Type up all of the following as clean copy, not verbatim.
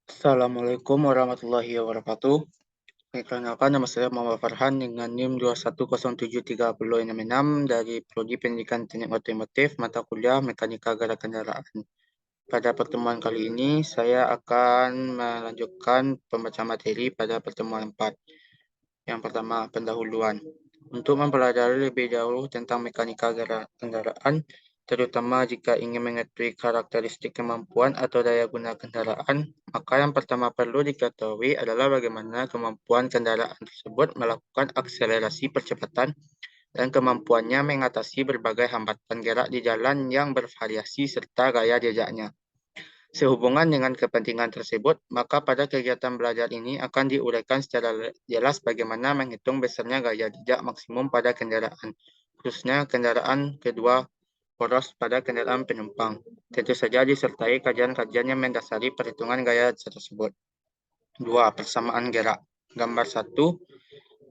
Assalamualaikum warahmatullahi wabarakatuh. Perkenalkan, nama saya Muhammad Farhan dengan NIM 2107366 dari Prodi Pendidikan Teknik Otomotif, mata kuliah Mekanika Gerak Kendaraan. Pada pertemuan kali ini, saya akan melanjutkan pembacaan materi pada pertemuan 4. Yang pertama, pendahuluan. Untuk mempelajari lebih dahulu tentang mekanika gerak kendaraan, terutama jika ingin mengetahui karakteristik kemampuan atau daya guna kendaraan, maka yang pertama perlu diketahui adalah bagaimana kemampuan kendaraan tersebut melakukan akselerasi percepatan dan kemampuannya mengatasi berbagai hambatan gerak di jalan yang bervariasi serta gaya jejaknya. Sehubungan dengan kepentingan tersebut, maka pada kegiatan belajar ini akan diuraikan secara jelas bagaimana menghitung besarnya gaya jejak maksimum pada kendaraan, khususnya kendaraan kedua poros pada kendaraan penumpang. Tentu saja disertai kajian-kajian yang mendasari perhitungan gaya tersebut. 2. Persamaan gerak. Gambar 1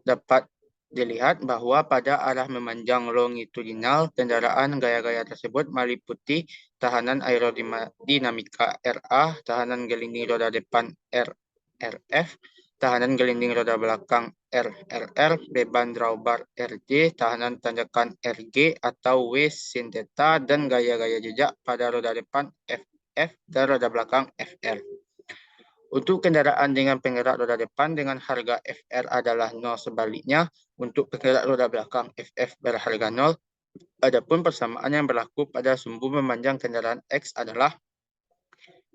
dapat dilihat bahwa pada arah memanjang longitudinal, kendaraan gaya-gaya tersebut meliputi tahanan aerodinamika RA, tahanan gelinding roda depan RRF, tahanan gelinding roda belakang RRR, beban drawbar RJ, tahanan tanjakan RG atau W sin theta, dan gaya-gaya jejak pada roda depan FF dan roda belakang FR. Untuk kendaraan dengan penggerak roda depan dengan harga FR adalah 0, sebaliknya untuk penggerak roda belakang FF berharga 0. Adapun persamaan yang berlaku pada sumbu memanjang kendaraan X adalah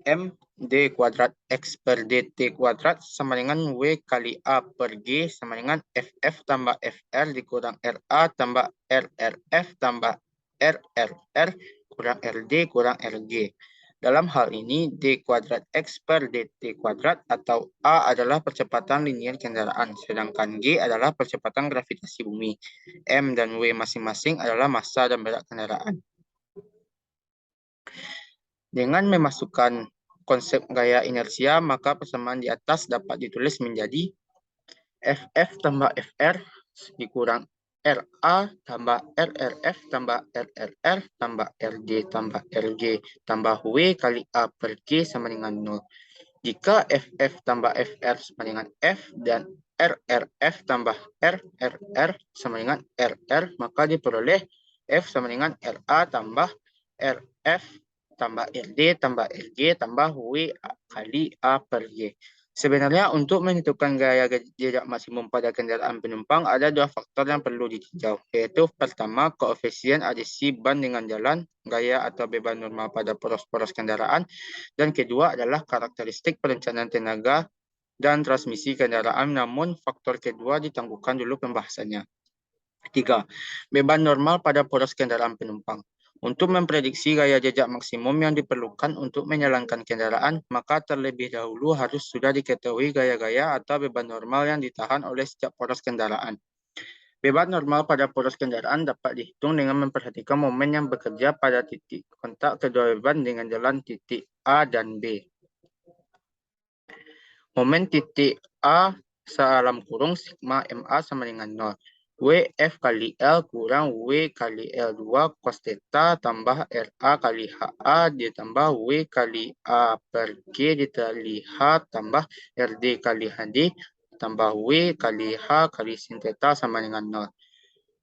M D kuadrat X per DT kuadrat sama dengan W kali A per G sama dengan FF tambah FR dikurang RA tambah RRF tambah RRR kurang RD kurang RG. Dalam hal ini, D kuadrat X per DT kuadrat atau A adalah percepatan linier kendaraan, sedangkan G adalah percepatan gravitasi bumi. M dan W masing-masing adalah massa dan berat kendaraan. Dengan memasukkan konsep gaya inersia, maka persamaan di atas dapat ditulis menjadi FF tambah FR dikurang RA tambah RRF tambah RRR tambah RD tambah RG tambah W kali A per G sama dengan 0. Jika FF tambah FR sama dengan F dan RRF tambah RRR sama dengan RR, maka diperoleh F sama dengan RA tambah RF tambah RD tambah RG tambah W kali A per G. Sebenarnya untuk menentukan gaya jejak maksimum pada kendaraan penumpang ada dua faktor yang perlu ditinjau, yaitu pertama koefisien adisi ban dengan jalan, gaya atau beban normal pada poros-poros kendaraan, dan kedua adalah karakteristik perencanaan tenaga dan transmisi kendaraan, namun faktor kedua ditangguhkan dulu pembahasannya. 3. Beban normal pada poros kendaraan penumpang. Untuk memprediksi gaya jejak maksimum yang diperlukan untuk menjalankan kendaraan, maka terlebih dahulu harus sudah diketahui gaya-gaya atau beban normal yang ditahan oleh setiap poros kendaraan. Beban normal pada poros kendaraan dapat dihitung dengan memperhatikan momen yang bekerja pada titik kontak kedua beban dengan jalan titik A dan B. Momen titik A dalam kurung sigma MA sama dengan 0. WF kali L kurang W kali L2 cos theta tambah RA kali HA ditambah W kali A per G dikali H tambah RD kali HD tambah W kali H kali sin theta sama dengan 0.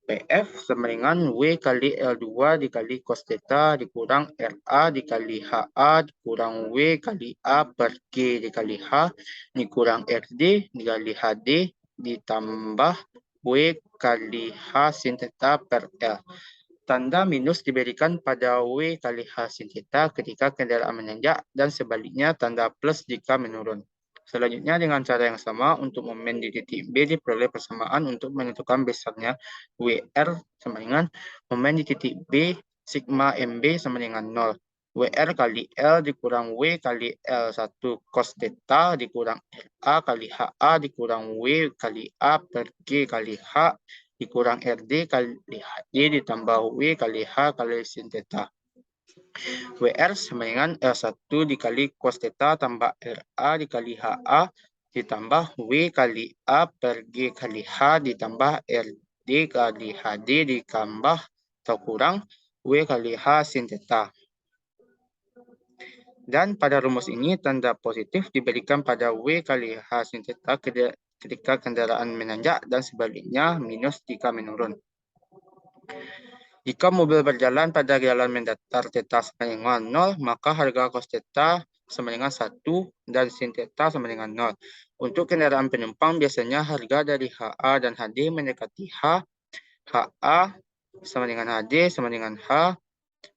PF sama dengan W kali L2 dikali cos theta dikurang RA dikali HA dikurang W kali A per G dikali H dikurang RD dikali HD ditambah W kali H sin theta per L. Tanda minus diberikan pada W kali H sin theta ketika kendaraan menanjak dan sebaliknya tanda plus jika menurun. Selanjutnya dengan cara yang sama untuk momen di titik B diperoleh persamaan untuk menentukan besarnya WR sama dengan momen di titik B sigma MB sama dengan 0. WR kali L dikurang W kali L1 cos theta dikurang RA kali HA dikurang W kali A per G kali H dikurang RD kali HD ditambah W kali H kali sin theta. WR sama dengan L1 dikali cos theta tambah RA dikali HA ditambah W kali A per G kali H ditambah RD kali HD ditambah atau kurang W kali H sin theta. Dan pada rumus ini, tanda positif diberikan pada W kali H sin theta ketika kendaraan menanjak dan sebaliknya minus jika menurun. Jika mobil berjalan pada jalan mendatar theta sama dengan 0, maka harga cos theta sama dengan 1 dan sin theta sama dengan 0. Untuk kendaraan penumpang, biasanya harga dari HA dan HD mendekati H, HA sama dengan HD sama dengan H,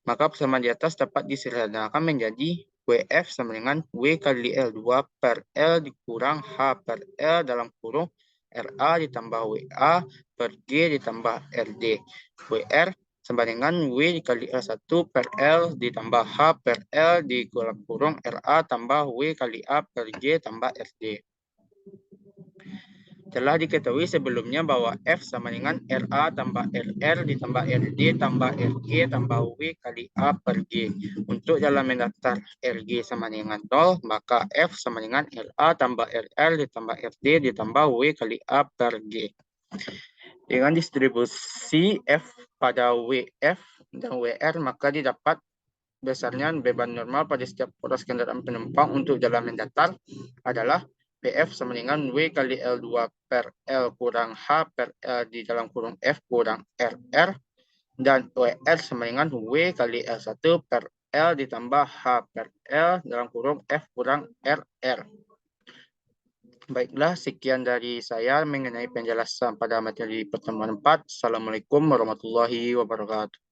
maka persamaan di atas dapat disederhanakan menjadi WF sama dengan W kali L2 per L dikurang H per L dalam kurung RA ditambah WA per G ditambah RD. WR sama dengan W dikali L1 per L ditambah H per L di kurung RA tambah W kali A per G tambah RD. Telah diketahui sebelumnya bahwa F sama dengan RA tambah RR ditambah RD tambah RG tambah W kali A per G. Untuk jalan mendatar RG sama dengan 0, maka F sama dengan RA tambah RR ditambah RD ditambah W kali A per G. Dengan distribusi F pada WF dan WR, maka didapat besarnya beban normal pada setiap poros kendaraan penumpang untuk jalan mendatar adalah PF sama dengan W kali L2 per L kurang H per L di dalam kurung F kurang RR, dan WR sama dengan W kali L1 per L ditambah H per L dalam kurung F kurang RR. Baiklah, sekian dari saya mengenai penjelasan pada materi pertemuan 4. Assalamualaikum warahmatullahi wabarakatuh.